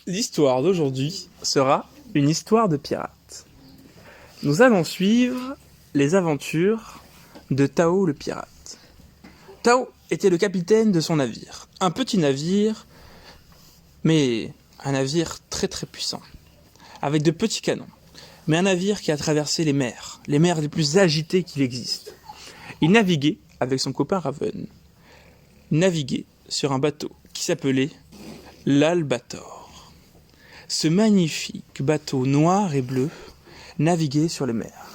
L'histoire d'aujourd'hui sera une histoire de pirates. Nous allons suivre les aventures de Tao le pirate. Tao était le capitaine de son navire. Un petit navire, mais un navire très très puissant, avec de petits canons. Mais un navire qui a traversé les mers les plus agitées qu'il existe. Il naviguait avec son copain Raven. Il naviguait sur un bateau qui s'appelait l'Albator. Ce magnifique bateau noir et bleu naviguait sur les mers.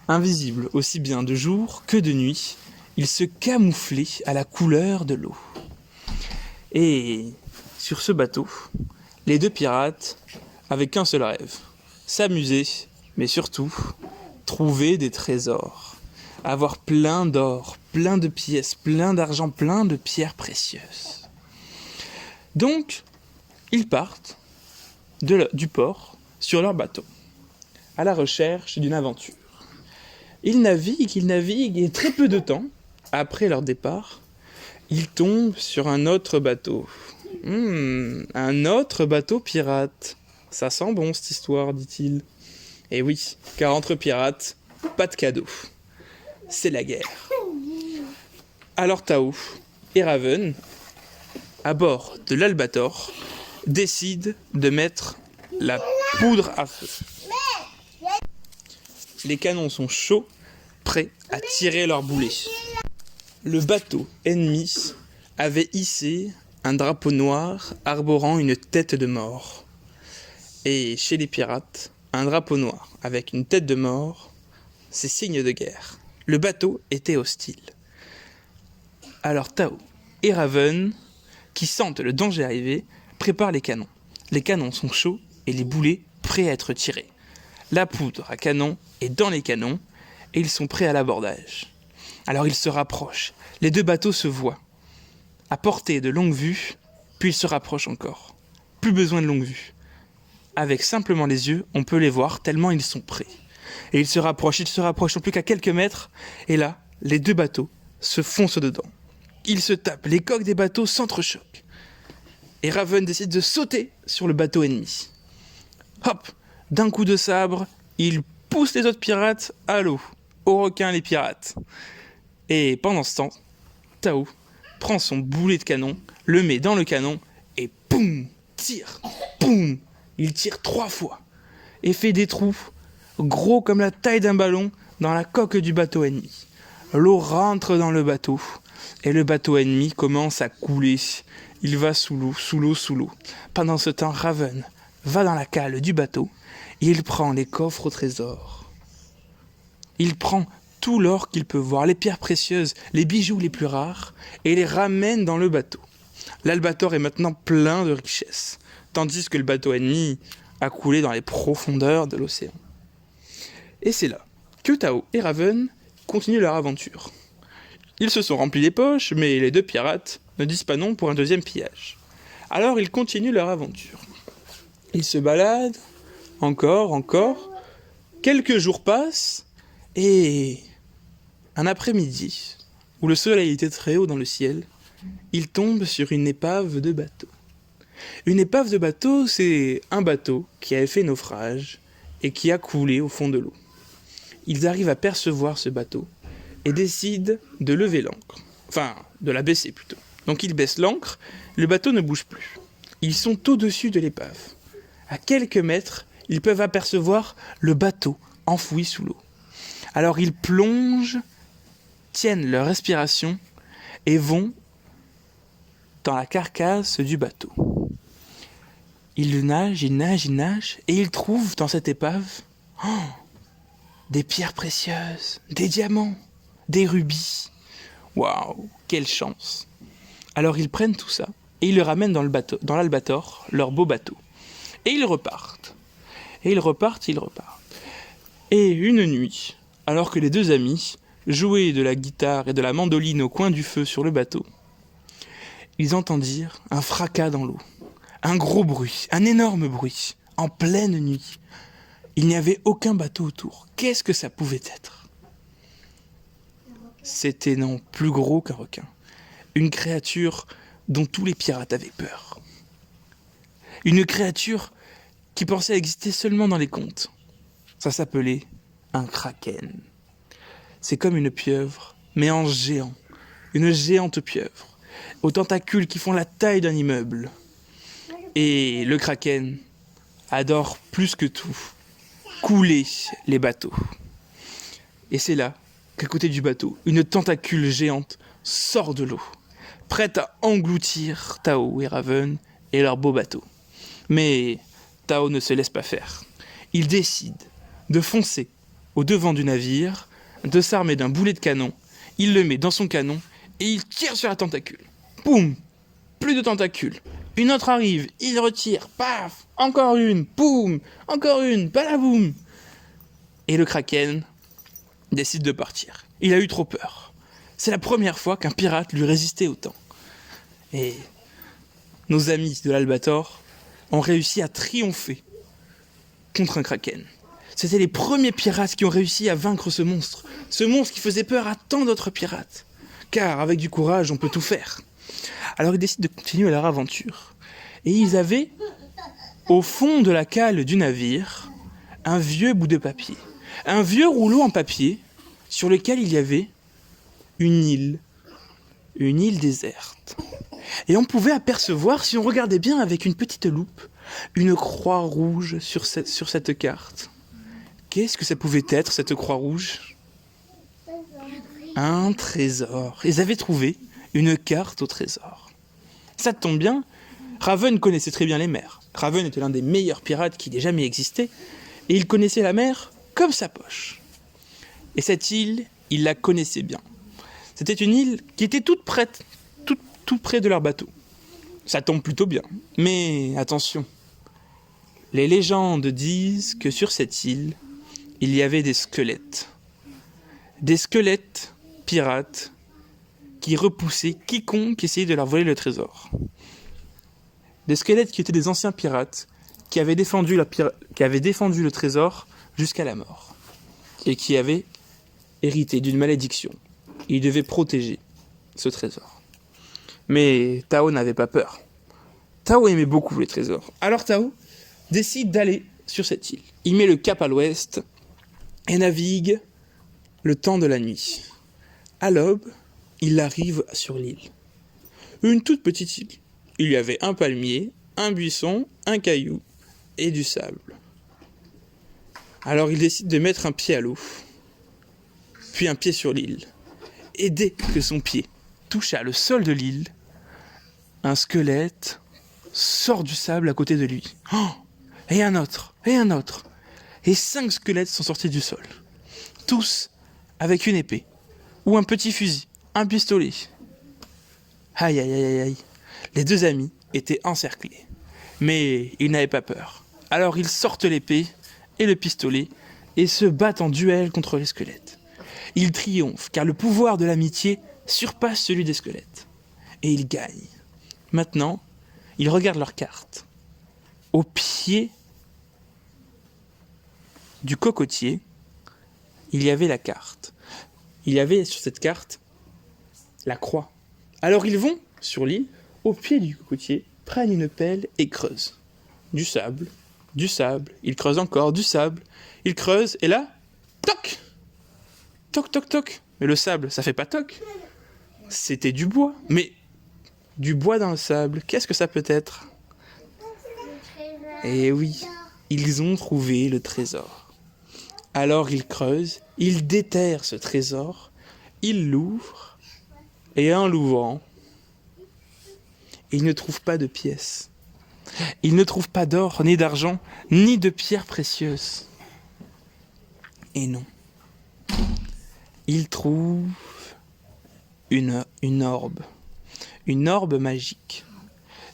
Invisible aussi bien de jour que de nuit, il se camouflait à la couleur de l'eau. Et sur ce bateau, les deux pirates avaient qu'un seul rêve, s'amuser, mais surtout trouver des trésors, avoir plein d'or, plein de pièces, plein d'argent, plein de pierres précieuses. Donc, ils partent du port sur leur bateau, à la recherche d'une aventure. Ils naviguent, et très peu de temps, après leur départ, ils tombent sur un autre bateau. Un autre bateau pirate. Ça sent bon cette histoire, dit-il. Et oui, car entre pirates, pas de cadeau. C'est la guerre. Alors Tao et Raven, à bord de l'Albator, décident de mettre la poudre à feu. Les canons sont chauds, prêts à tirer leurs boulets. Le bateau ennemi avait hissé un drapeau noir arborant une tête de mort. Et chez les pirates, un drapeau noir avec une tête de mort, c'est signe de guerre. Le bateau était hostile. Alors Tao et Raven, qui sentent le danger arriver, préparent les canons. Les canons sont chauds et les boulets prêts à être tirés. La poudre à canon est dans les canons et ils sont prêts à l'abordage. Alors ils se rapprochent. Les deux bateaux se voient. À portée de longue vue, puis ils se rapprochent encore. Plus besoin de longue vue. Avec simplement les yeux, on peut les voir tellement ils sont prêts. Et ils se rapprochent non plus qu'à quelques mètres. Et là, les deux bateaux se foncent dedans. Ils se tapent, les coques des bateaux s'entrechoquent. Et Raven décide de sauter sur le bateau ennemi. Hop, d'un coup de sabre, il pousse les autres pirates à l'eau. Aux requins les pirates. Et pendant ce temps, Tao prend son boulet de canon, le met dans le canon et boum, tire, boum. Il tire 3 fois et fait des trous gros comme la taille d'un ballon dans la coque du bateau ennemi. L'eau rentre dans le bateau et le bateau ennemi commence à couler. Il va sous l'eau. Pendant ce temps, Raven va dans la cale du bateau et il prend les coffres au trésor. Il prend tout l'or qu'il peut voir, les pierres précieuses, les bijoux les plus rares, et les ramène dans le bateau. L'Albator est maintenant plein de richesses, tandis que le bateau ennemi a coulé dans les profondeurs de l'océan. Et c'est là que Tao et Raven continuent leur aventure. Ils se sont remplis les poches, mais les deux pirates ne disent pas non pour un deuxième pillage. Alors ils continuent leur aventure. Ils se baladent, encore. Quelques jours passent, et un après-midi, où le soleil était très haut dans le ciel, ils tombent sur une épave de bateau. Une épave de bateau, c'est un bateau qui avait fait naufrage et qui a coulé au fond de l'eau. Ils arrivent à percevoir ce bateau et décident de lever l'ancre. Enfin, de la baisser plutôt. Donc ils baissent l'ancre, le bateau ne bouge plus. Ils sont au-dessus de l'épave. À quelques mètres, ils peuvent apercevoir le bateau enfoui sous l'eau. Alors ils plongent, tiennent leur respiration et vont dans la carcasse du bateau. Ils nagent, et ils trouvent dans cette épave des pierres précieuses, des diamants, des rubis. Waouh, quelle chance! Alors ils prennent tout ça et ils le ramènent dans l'Albator, leur beau bateau. Et ils repartent. Et une nuit, alors que les deux amis jouaient de la guitare et de la mandoline au coin du feu sur le bateau, ils entendirent un fracas dans l'eau. Un gros bruit, un énorme bruit, en pleine nuit. Il n'y avait aucun bateau autour. Qu'est-ce que ça pouvait être? C'était non plus gros qu'un requin. Une créature dont tous les pirates avaient peur. Une créature qui pensait exister seulement dans les contes. Ça s'appelait un kraken. C'est comme une pieuvre, mais en géant. Une géante pieuvre, aux tentacules qui font la taille d'un immeuble. Et le kraken adore plus que tout couler les bateaux. Et c'est là qu'à côté du bateau, une tentacule géante sort de l'eau, prête à engloutir Tao et Raven et leur beau bateau. Mais Tao ne se laisse pas faire. Il décide de foncer au devant du navire, de s'armer d'un boulet de canon, il le met dans son canon et il tire sur la tentacule. Boum! Plus de tentacules. Une autre arrive, il retire, paf! Encore une, boum! Encore une, balaboum! Et le kraken décide de partir. Il a eu trop peur. C'est la première fois qu'un pirate lui résistait autant. Et nos amis de l'Albator ont réussi à triompher contre un kraken. C'était les premiers pirates qui ont réussi à vaincre ce monstre qui faisait peur à tant d'autres pirates. Car avec du courage, on peut tout faire. Alors ils décident de continuer leur aventure. Et ils avaient, au fond de la cale du navire, un vieux bout de papier. Un vieux rouleau en papier sur lequel il y avait une île déserte. Et on pouvait apercevoir, si on regardait bien avec une petite loupe, une croix rouge sur cette carte. Qu'est-ce que ça pouvait être, cette croix rouge ? Un trésor. Ils avaient trouvé une carte au trésor. Ça tombe bien, Raven connaissait très bien les mers. Raven était l'un des meilleurs pirates qui ait jamais existé, et il connaissait la mer comme sa poche. Et cette île, il la connaissait bien. C'était une île qui était toute prête, tout près de leur bateau. Ça tombe plutôt bien. Mais attention, les légendes disent que sur cette île, il y avait des squelettes. Des squelettes pirates qui repoussaient quiconque essayait de leur voler le trésor. Des squelettes qui étaient des anciens pirates qui avaient défendu le trésor jusqu'à la mort et qui avaient hérité d'une malédiction. Ils devaient protéger ce trésor. Mais Tao n'avait pas peur. Tao aimait beaucoup les trésors. Alors Tao décide d'aller sur cette île. Il met le cap à l'ouest et navigue le temps de la nuit. À l'aube, il arrive sur l'île. Une toute petite île. Il y avait un palmier, un buisson, un caillou et du sable. Alors il décide de mettre un pied à l'eau, puis un pied sur l'île. Et dès que son pied toucha le sol de l'île, un squelette sort du sable à côté de lui. Oh, et un autre. Et 5 squelettes sont sortis du sol. Tous avec une épée, ou un petit fusil, un pistolet. Aïe, aïe, aïe, aïe. Les deux amis étaient encerclés. Mais ils n'avaient pas peur. Alors ils sortent l'épée et le pistolet et se battent en duel contre les squelettes. Ils triomphent car le pouvoir de l'amitié surpasse celui des squelettes. Et ils gagnent. Maintenant, ils regardent leur carte. Au pied du cocotier, il y avait la carte. Il y avait sur cette carte la croix. Alors ils vont sur l'île, au pied du cocotier, prennent une pelle et creusent. Du sable, ils creusent encore, du sable, ils creusent, et là, toc ! Toc, toc, toc. Mais le sable, ça fait pas toc. C'était du bois. Mais du bois dans le sable, qu'est-ce que ça peut être ? Eh oui, ils ont trouvé le trésor. Alors ils creusent, ils déterrent ce trésor, ils l'ouvrent, et en l'ouvrant, ils ne trouvent pas de pièces. Ils ne trouvent pas d'or, ni d'argent, ni de pierres précieuses. Et non. Ils trouvent une orbe. Une orbe magique.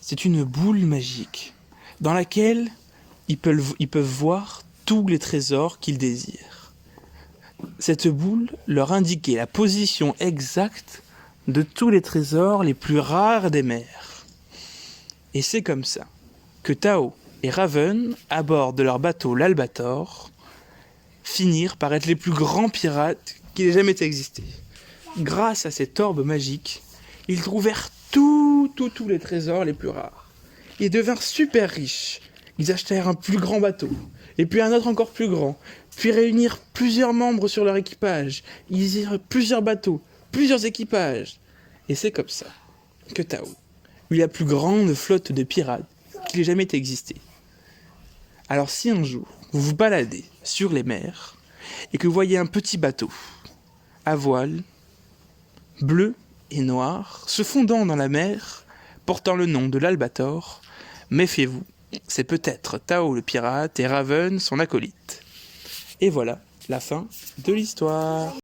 C'est une boule magique dans laquelle ils peuvent voir tous les trésors qu'ils désirent. Cette boule leur indiquait la position exacte de tous les trésors les plus rares des mers. Et c'est comme ça que Tao et Raven, à bord de leur bateau l'Albator, finirent par être les plus grands pirates qui aient jamais existé. Grâce à cette orbe magique, ils trouvèrent tous les trésors les plus rares. Ils devinrent super riches. Ils achetèrent un plus grand bateau, et puis un autre encore plus grand, puis réunirent plusieurs membres sur leur équipage. Ils eurent plusieurs bateaux, plusieurs équipages. Et c'est comme ça que Tao eut la plus grande flotte de pirates qu'il ait jamais existé. Alors si un jour vous vous baladez sur les mers et que vous voyez un petit bateau à voile, bleu et noir, se fondant dans la mer, portant le nom de l'Albator, méfiez-vous, c'est peut-être Tao le pirate et Raven son acolyte. Et voilà la fin de l'histoire.